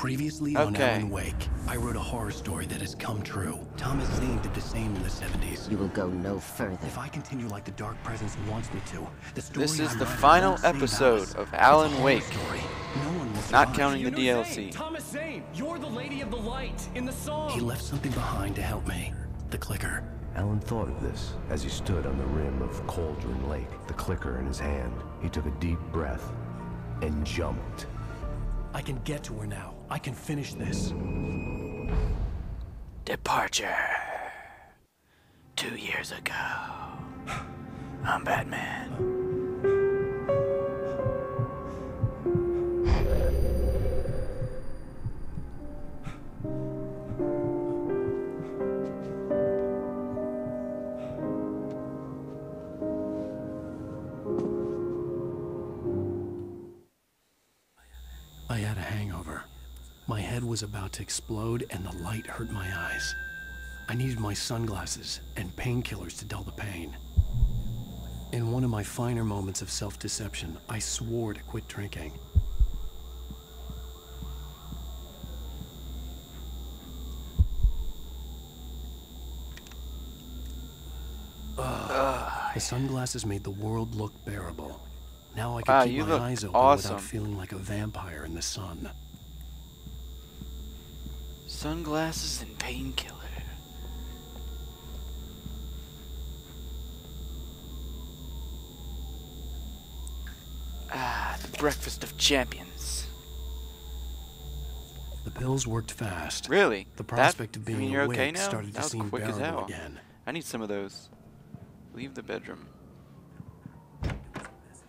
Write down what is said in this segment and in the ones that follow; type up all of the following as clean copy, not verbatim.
Previously on Alan Wake, I wrote a horror story that has come true. Thomas Zane did the same in the 70s. You will go no further. If I continue like the Dark Presence wants me to, the story This is the final episode of Alan Wake. Not counting the DLC. Thomas Zane, you're the Lady of the Light in the song. He left something behind to help me. The clicker. Alan thought of this as he stood on the rim of Cauldron Lake, the clicker in his hand. He took a deep breath and jumped. I can get to her now. I can finish this. Departure. 2 years ago. I'm Batman. I had a hangover. My head was about to explode and the light hurt my eyes. I needed my sunglasses and painkillers to dull the pain. In one of my finer moments of self-deception, I swore to quit drinking. The sunglasses made the world look bearable. Now I could keep my eyes open without feeling like a vampire in the sun. Sunglasses and painkiller. The breakfast of champions. The pills worked fast. Really? The prospect of being you're awake okay now? started to seem quick as bearable hell. again. I need some of those. Leave the bedroom.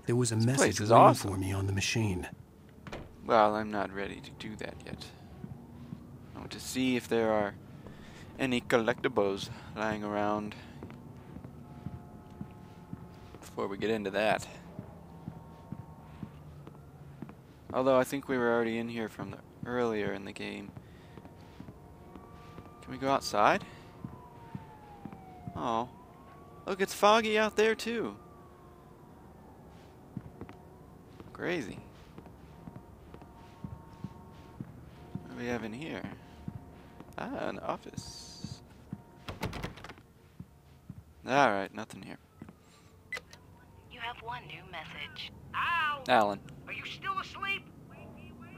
There was a message waiting for me on the machine. Well, I'm not ready to do that yet. I want to see if there are any collectibles lying around before we get into that. Although I think we were already in here from earlier in the game. Can we go outside? Oh, look, it's foggy out there too. Crazy. What do we have in here? Ah, an office. Alright, nothing here. You have one new message. Al! Alan. Are you still asleep?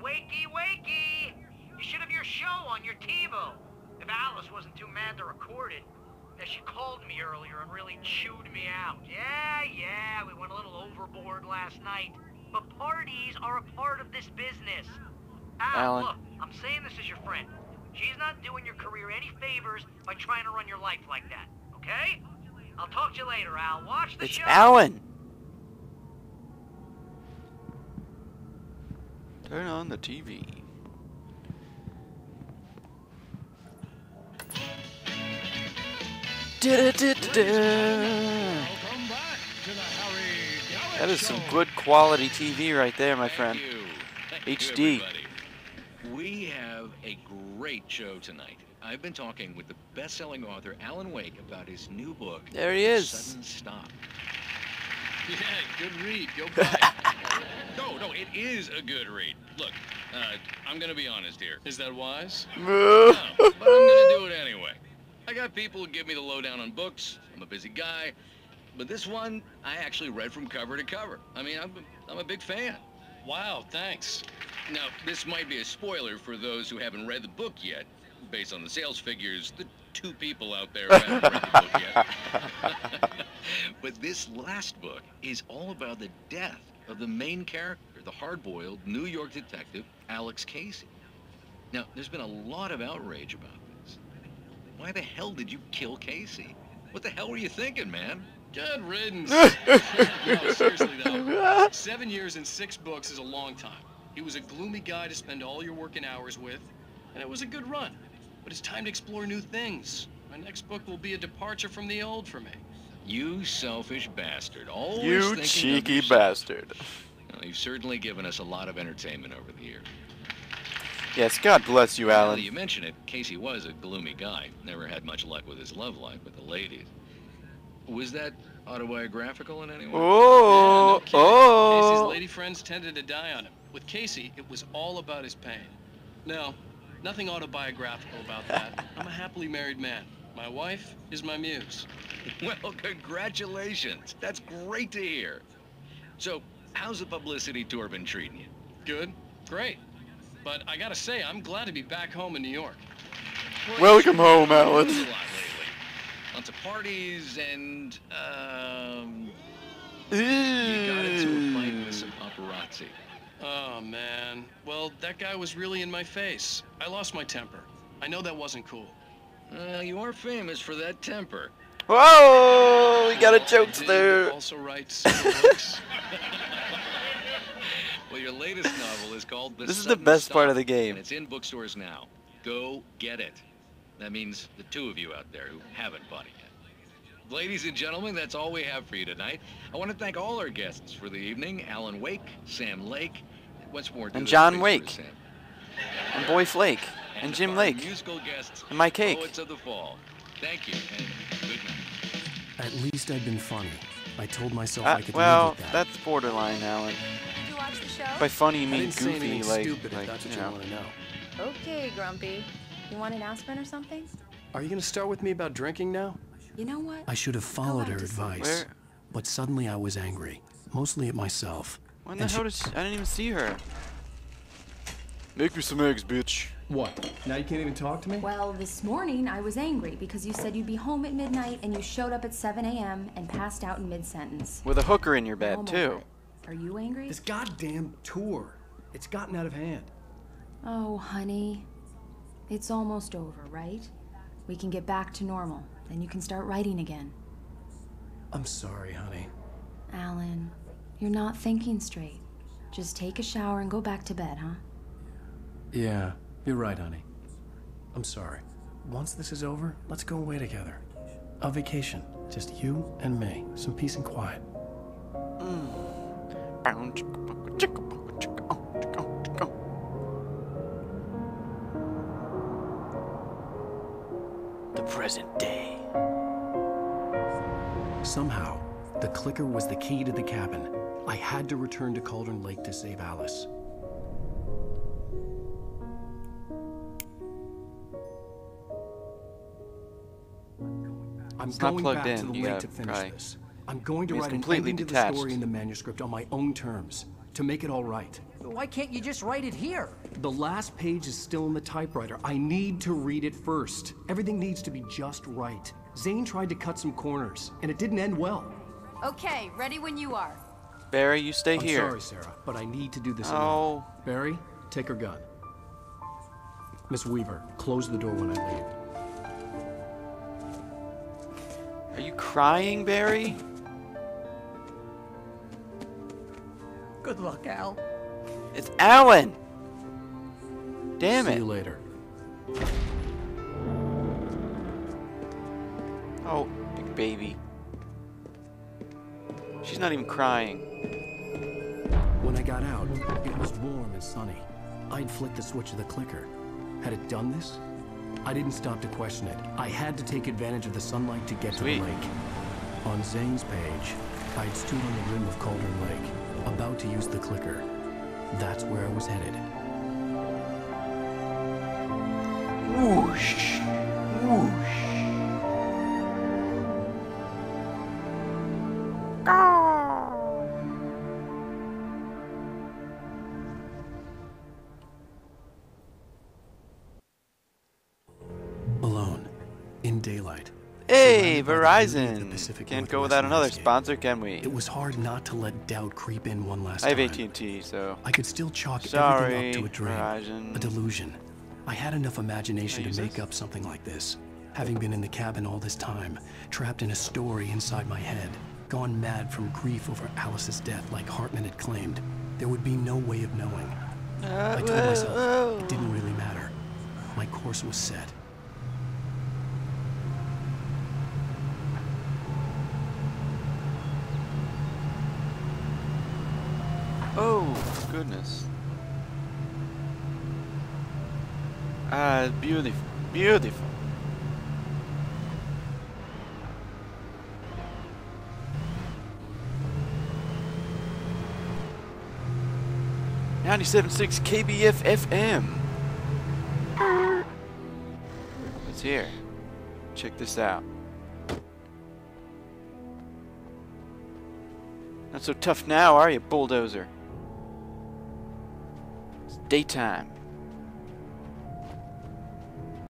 Wakey, wakey! You should have your show on your TiVo. If Alice wasn't too mad to record it. Now, she called me earlier and really chewed me out. Yeah, we went a little overboard last night. But parties are a part of this business. Alan. Look, I'm saying this as your friend. She's not doing your career any favors by trying to run your life like that, okay? I'll talk to you later, Al. Watch the show. It's Alan! Turn on the TV. That is some good quality TV right there, my friend. HD. We have a great show tonight. I've been talking with the best-selling author Alan Wake about his new book. There he is. Sudden Stop. Yeah, good read. Go buy it. No, it is a good read. Look, I'm gonna be honest here. Is that wise? No, but I'm gonna do it anyway. I got people who give me the lowdown on books. I'm a busy guy. But this one, I actually read from cover to cover. I mean, I'm a big fan. Wow, thanks. Now, this might be a spoiler for those who haven't read the book yet. Based on the sales figures, the 2 people out there who haven't read the book yet. But this last book is all about the death of the main character, the hard-boiled New York detective, Alex Casey. Now, there's been a lot of outrage about this. Why the hell did you kill Casey? What the hell were you thinking, man? Good riddance. No, seriously though. 7 years and 6 books is a long time. He was a gloomy guy to spend all your working hours with, and it was a good run. But it's time to explore new things. My next book will be a departure from the old for me. You selfish bastard. Always You cheeky bastard. Well, you've certainly given us a lot of entertainment over the years. Yes, God bless you, Alan. Now that you mention it, Casey was a gloomy guy. Never had much luck with his love life with the ladies. Was that autobiographical in any way? Oh, yeah, no Casey's lady friends tended to die on him. With Casey, it was all about his pain. No, nothing autobiographical about that. I'm a happily married man. My wife is my muse. Well, congratulations. That's great to hear. So, how's the publicity tour been treating you? Good, great. But I gotta say, I'm glad to be back home in New York. Welcome home, Alan. A lot lately. Lots of parties and, you got into a fight with some paparazzi. Oh, man. Well, that guy was really in my face. I lost my temper. I know that wasn't cool. You are famous for that temper. Whoa! We got a joke I did there. also write several books. Well, your latest novel is called This is the best part of the game. And it's in bookstores now. Go get it. That means the two of you out there who haven't bought it yet. Ladies and gentlemen, that's all we have for you tonight. I want to thank all our guests for the evening. Alan Wake, Sam Lake, what's more, And John Wake. And Boy Flake. And Jim Lake. Musical guests, And my cake. Poets of the Fall. Thank you, and good night. At least I'd been funny. I told myself I could Well, live with that. that's borderline, Alan. Did you watch the show? By funny, you I mean didn't say goofy, anything like, stupid if that's what you want to know. Okay, Grumpy. You want an aspirin or something? Are you going to start with me about drinking now? You know what? I should have followed back her to sleep. advice. Where? But suddenly I was angry, mostly at myself. When the And hell did she, I didn't even see her. Make me some eggs, bitch. What? Now you can't even talk to me? Well, this morning I was angry because you said you'd be home at midnight and you showed up at 7 a.m. and passed out in mid-sentence. With a hooker in your Now bed, I'm too. over it. Are you angry? This goddamn tour. It's gotten out of hand. Oh, honey. It's almost over, right? We can get back to normal. Then you can start writing again. I'm sorry, honey. Alan, you're not thinking straight. Just take a shower and go back to bed, huh? Yeah, you're right, honey. I'm sorry. Once this is over, let's go away together. A vacation. Just you and me. Some peace and quiet. The present day. Somehow, the clicker was the key to the cabin. I had to return to Cauldron Lake to save Alice. I'm It's not going plugged back in. to the You lake gotta to finish try. this. I'm going to It's write an completely ending to the detached. story in the manuscript on my own terms, to make it all right. Why can't you just write it here? The last page is still in the typewriter. I need to read it first. Everything needs to be just right. Zane tried to cut some corners, and it didn't end well. Okay, ready when you are. Barry, you stay I'm here. sorry, Sarah, but I need to do this Oh. alone. Barry, take her gun. Miss Weaver, close the door when I leave. Are you crying, Barry? Good luck, Al. It's Alan! Damn See it. you later. Oh, big baby. She's not even crying. When I got out, it was warm and sunny. I'd flicked the switch of the clicker. Had it done this? I didn't stop to question it. I had to take advantage of the sunlight to get Sweet. to the lake. On Zane's page, I'd stood on the rim of Cauldron Lake, about to use the clicker. That's where I was headed. Whoosh. Whoosh. Alone, in daylight. Hey, surrounded by the beauty of the Verizon! Pacific Can't go Northwest without another landscape. sponsor, can we? It was hard not to let doubt creep in one last I have time. AT&T, so... I could still chalk Sorry, everything up to a dream, Verizon. a delusion. I had enough imagination Can I to use make this? up something like this. Having been in the cabin all this time, trapped in a story inside my head, gone mad from grief over Alice's death like Hartman had claimed, there would be no way of knowing. I told myself it didn't really matter. My course was set. Oh, goodness. Ah, beautiful. Beautiful. .97.6 KBF FM. here. Check this out. Not so tough now, are you, bulldozer? It's daytime.